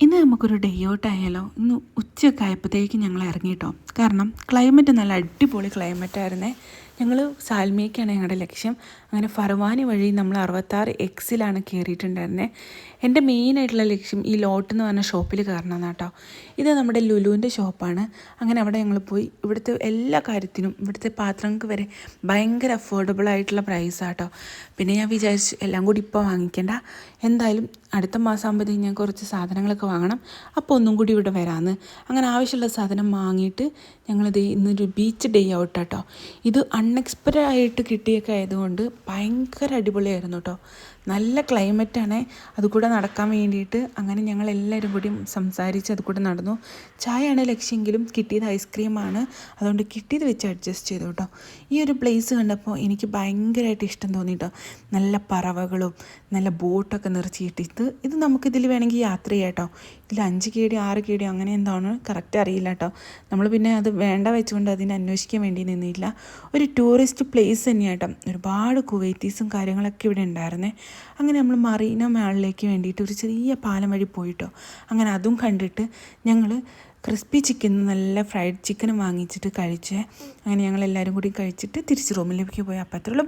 ഇന്ന് നമുക്കൊരു day out ആയാലോ. ഇന്ന് ഉച്ചയൊക്കെ ആയപ്പോഴത്തേക്ക് ഞങ്ങൾ ഇറങ്ങിയിട്ടോ. കാരണം ക്ലൈമറ്റ് നല്ല അടിപൊളി ക്ലൈമറ്റായിരുന്നേ. ഞങ്ങൾ സാൽമിയക്കാണ് ഞങ്ങളുടെ ലക്ഷ്യം. അങ്ങനെ ഫർവാനി വഴി നമ്മൾ 66Xലാണ് കയറിയിട്ടുണ്ടായിരുന്നത്. എൻ്റെ മെയിനായിട്ടുള്ള ലക്ഷ്യം ഈ ലോട്ട് എന്ന് പറഞ്ഞ ഷോപ്പിൽ കയറണമെന്ന് കേട്ടോ. ഇത് നമ്മുടെ ലുലുവിൻ്റെ ഷോപ്പാണ്. അങ്ങനെ അവിടെ ഞങ്ങൾ പോയി. ഇവിടുത്തെ എല്ലാ കാര്യത്തിനും ഇവിടുത്തെ പാത്രങ്ങൾക്ക് വരെ ഭയങ്കര അഫോർഡബിൾ ആയിട്ടുള്ള പ്രൈസാണ് കേട്ടോ. പിന്നെ ഞാൻ വിചാരിച്ചു എല്ലാം കൂടി ഇപ്പോൾ വാങ്ങിക്കേണ്ട, എന്തായാലും അടുത്ത മാസം ആകുമ്പോഴത്തേക്കും ഞാൻ കുറച്ച് സാധനങ്ങളൊക്കെ വാങ്ങണം, അപ്പോൾ ഒന്നും കൂടി ഇവിടെ വരാമെന്ന്. അങ്ങനെ ആവശ്യമുള്ള സാധനം വാങ്ങിയിട്ട് ഞങ്ങളിത് ഇന്നൊരു ബീച്ച് ഡേ ഔട്ട് കേട്ടോ. ഇത് അൺഎക്സ്പെക്റ്റഡ് ആയിട്ട് കിട്ടിയൊക്കെ ആയതുകൊണ്ട് ഭയങ്കര അടിപൊളിയായിരുന്നു കേട്ടോ. നല്ല ക്ലൈമറ്റാണ്. അതുകൂടെ നടക്കാൻ വേണ്ടിയിട്ട് അങ്ങനെ ഞങ്ങൾ എല്ലാവരും കൂടി സംസാരിച്ച് അതുകൂടെ നടന്നു. ചായയാണ് ലക്ഷ്യമെങ്കിലും കിട്ടിയത് ഐസ്ക്രീമാണ്. അതുകൊണ്ട് കിട്ടിയത് വെച്ച് അഡ്ജസ്റ്റ് ചെയ്തു കേട്ടോ. ഈ ഒരു പ്ലേസ് കണ്ടപ്പോൾ എനിക്ക് ഭയങ്കരമായിട്ട് ഇഷ്ടം തോന്നി കേട്ടോ. നല്ല പറവകളും നല്ല ബോട്ടൊക്കെ നിർത്തിയിട്ട് ഇത് നമുക്കിതിൽ വേണമെങ്കിൽ യാത്ര ചെയ്യാം കേട്ടോ. ഇതിൽ 5 KD 6 KD അങ്ങനെ എന്താണ് കറക്റ്റ് അറിയില്ല കേട്ടോ. നമ്മൾ പിന്നെ അത് വേണ്ട വെച്ചുകൊണ്ട് അതിനെ അന്വേഷിക്കാൻ വേണ്ടി നിന്നില്ല. ഒരു ടൂറിസ്റ്റ് പ്ലേസ് തന്നെയാണ് കേട്ടോ. ഒരുപാട് കുവൈറ്റീസും കാര്യങ്ങളൊക്കെ ഇവിടെ ഉണ്ടായിരുന്നേ. അങ്ങനെ നമ്മൾ മറീന മാളിലേക്ക് വേണ്ടിയിട്ട് ഒരു ചെറിയ പാലം വഴി പോയിട്ടോ. അങ്ങനെ അതും കണ്ടിട്ട് ഞങ്ങൾ ക്രിസ്പി ചിക്കൻ നല്ല ഫ്രൈഡ് ചിക്കനും വാങ്ങിച്ചിട്ട് കഴിച്ചേ. അങ്ങനെ ഞങ്ങളെല്ലാവരും കൂടി കഴിച്ചിട്ട് തിരിച്ച് റൂമിലേക്ക് പോയി. അപ്പോൾ അത്രയുള്ള